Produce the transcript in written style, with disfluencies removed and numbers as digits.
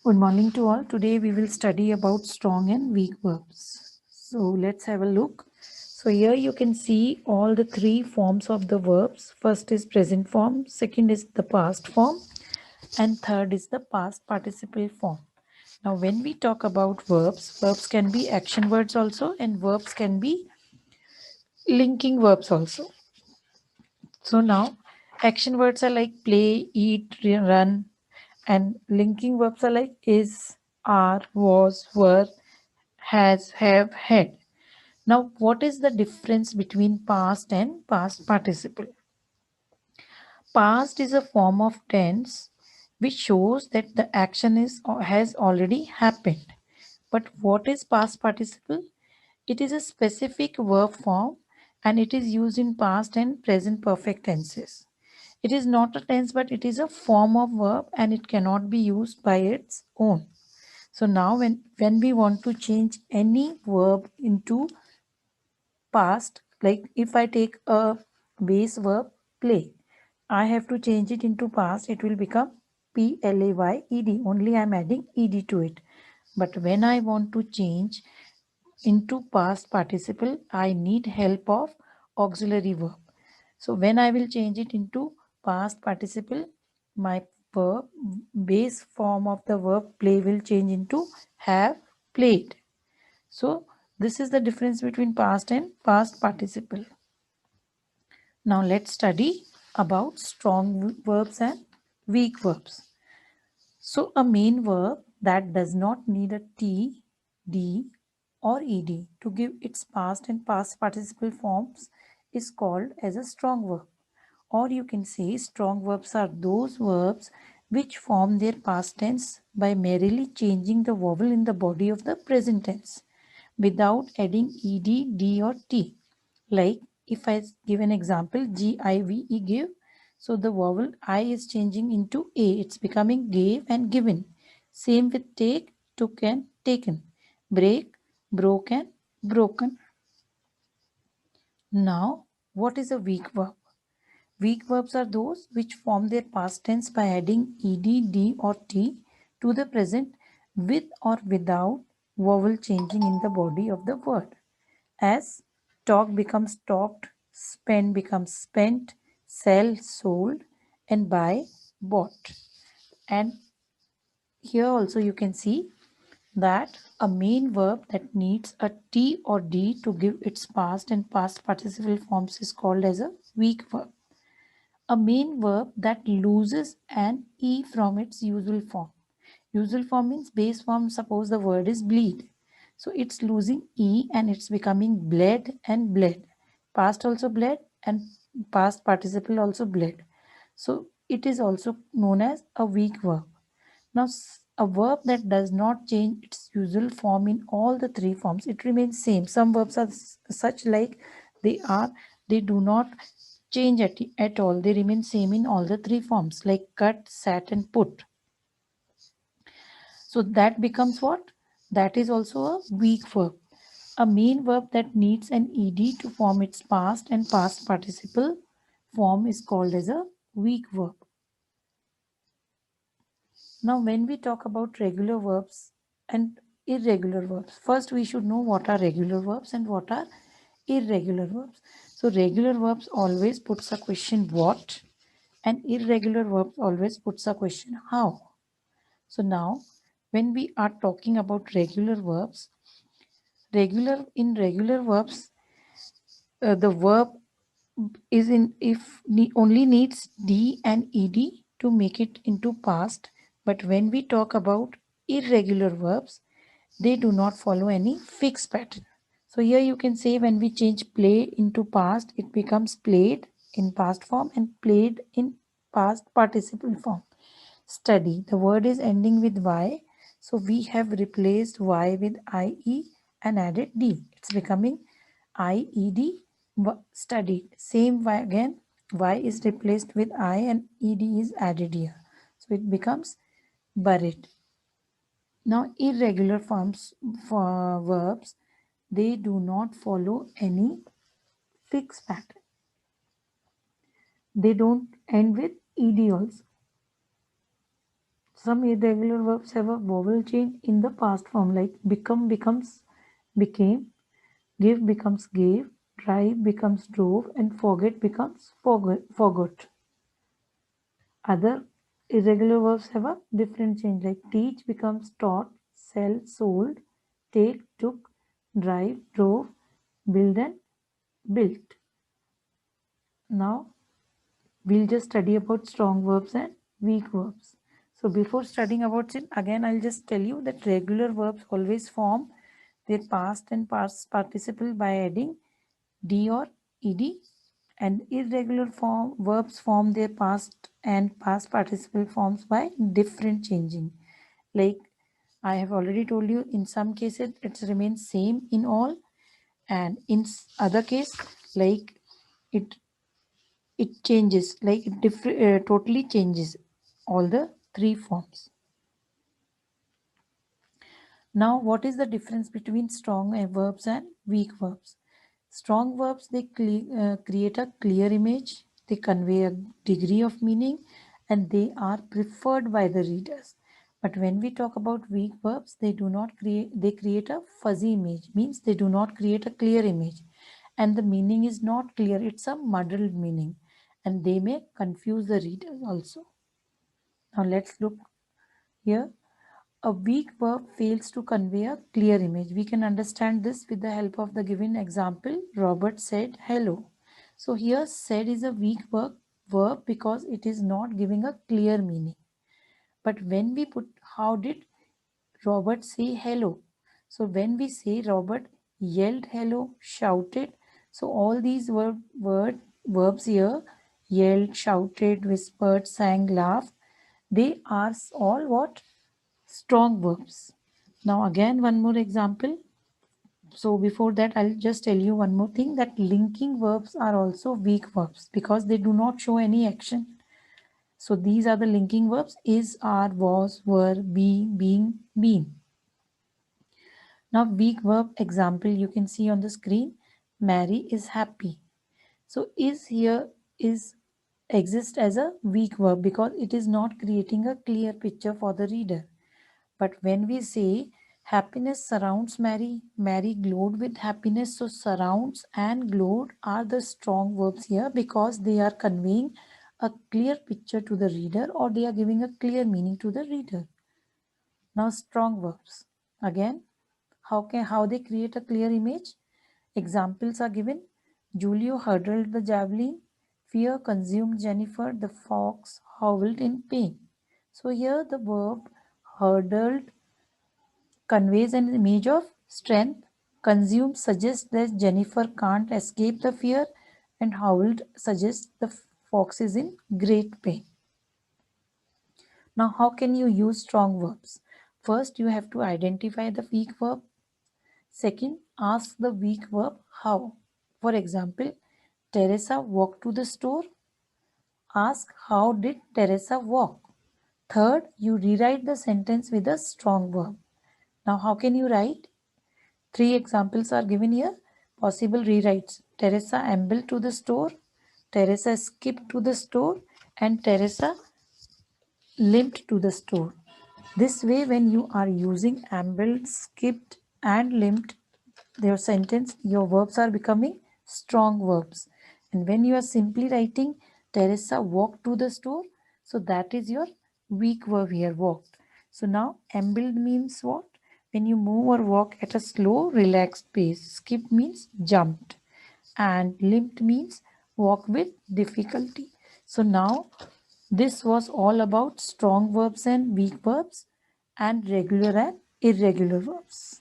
Good morning to all. Today we will study about strong and weak verbs. So let's have a look. So here you can see all the three forms of the verbs. First is present form, second is the past form, and third is the past participle form. Now when we talk about verbs, verbs can be action words also and verbs can be linking verbs also. So now action words are like play, eat, run, and linking verbs are like is, are, was, were, has, have, had. Now, what is the difference between past and past participle? Past is a form of tense which shows that the action is or has already happened. But what is past participle? It is a specific verb form and it is used in past and present perfect tenses. It is not a tense but it is a form of verb and it cannot be used by its own. So now when we want to change any verb into past, like if I take a base verb play, I have to change it into past. It will become PLAYED. Only I am adding ed to it. But when I want to change into past participle, I need help of auxiliary verb. So when I will change it into past participle, my verb base form of the verb play will change into have played. So this is the difference between past and past participle. Now let's study about strong verbs and weak verbs. So a main verb that does not need a T, D or ED to give its past and past participle forms is called as a strong verb. Or you can say strong verbs are those verbs which form their past tense by merely changing the vowel in the body of the present tense without adding ed, d or t. Like if I give an example, give, give. So the vowel I is changing into a. It's becoming gave and given. Same with take, took and taken. Break, broke and broken. Now, what is a weak verb? Weak verbs are those which form their past tense by adding ed, d or t to the present with or without vowel changing in the body of the word. As talk becomes talked, spend becomes spent, sell sold, and buy bought. And here also you can see that a main verb that needs a T or D to give its past and past participle forms is called as a weak verb. A main verb that loses an E from its usual form. Usual form means base form, suppose the word is bleed. So it's losing E and it's becoming bled and bled. Past also bled and past participle also bled. So it is also known as a weak verb. Now a verb that does not change its usual form in all the three forms, it remains same. Some verbs are such like they do not change at all. They remain same in all the three forms like cut, sat and put. So that becomes what? That is also a weak verb. A main verb that needs an ed to form its past and past participle form is called as a weak verb. Now when we talk about regular verbs and irregular verbs, first we should know what are regular verbs and what are irregular verbs. So regular verbs always puts a question what and irregular verbs always puts a question how. So now when we are talking about regular verbs, regular verbs, the verb is in if only needs d and ed to make it into past, but when we talk about irregular verbs, they do not follow any fixed pattern. So here you can say when we change play into past, it becomes played in past form and played in past participle form. Study, the word is ending with y, so we have replaced y with ie and added d. It's becoming ied studied. Same y again, y is replaced with I and ed is added here. So it becomes buried. Now irregular forms for verbs, they do not follow any fixed pattern. They don't end with ed also. Some irregular verbs have a vowel change in the past form, like become becomes became, give becomes gave, drive becomes drove, and forget becomes forgot. Other irregular verbs have a different change, like teach becomes taught, sell sold, take took, drive drove, build and built. Now we'll just study about strong verbs and weak verbs. So before studying about it, again I'll just tell you that regular verbs always form their past and past participle by adding d or ed, and irregular verbs form their past and past participle forms by different changing. Like I have already told you, in some cases it remains same in all, and in other case, like it it changes, like it totally changes all the three forms. Now what is the difference between strong verbs and weak verbs? Strong verbs, they create a clear image, they convey a degree of meaning, and they are preferred by the readers. But when we talk about weak verbs, they do not create, they create a fuzzy image, means they do not create a clear image, and the meaning is not clear, it's a muddled meaning, and they may confuse the readers also. Now let's look here. A weak verb fails to convey a clear image. We can understand this with the help of the given example. Robert said hello. So here said is a weak verb because it is not giving a clear meaning. But when we put how did Robert say hello? So when we say Robert yelled hello, shouted, so all these verbs here, yelled, shouted, whispered, sang, laughed, they are all what? Strong verbs. Now again one more example. So before that I'll just tell you one more thing, that linking verbs are also weak verbs because they do not show any action. So these are the linking verbs: is, are, was, were, be, being, been. Now weak verb example you can see on the screen. Mary is happy. So is here is exists as a weak verb because it is not creating a clear picture for the reader. But when we say happiness surrounds Mary, Mary glowed with happiness. So surrounds and glowed are the strong verbs here because they are conveying a clear picture to the reader, or they are giving a clear meaning to the reader. Now strong verbs. Again, how they create a clear image? Examples are given. Julio hurdled the javelin. Fear consumed Jennifer. The fox howled in pain. So here the verb hurdled conveys an image of strength. Consumed suggests that Jennifer can't escape the fear, and howled suggests the fox is in great pain. Now, how can you use strong verbs? First, you have to identify the weak verb. Second, ask the weak verb how. For example, Teresa walked to the store. Ask how did Teresa walk? Third, you rewrite the sentence with a strong verb. Now, how can you write? Three examples are given here. Possible rewrites: Teresa ambled to the store, Teresa skipped to the store, and Teresa limped to the store. This way, when you are using ambled, skipped, and limped, your verbs are becoming strong verbs. And when you are simply writing Teresa walked to the store, so that is your weak verb here, walked. So now ambled means what? When you move or walk at a slow, relaxed pace. Skip means jumped, and limped means walk with difficulty. So now this was all about strong verbs and weak verbs, and regular and irregular verbs.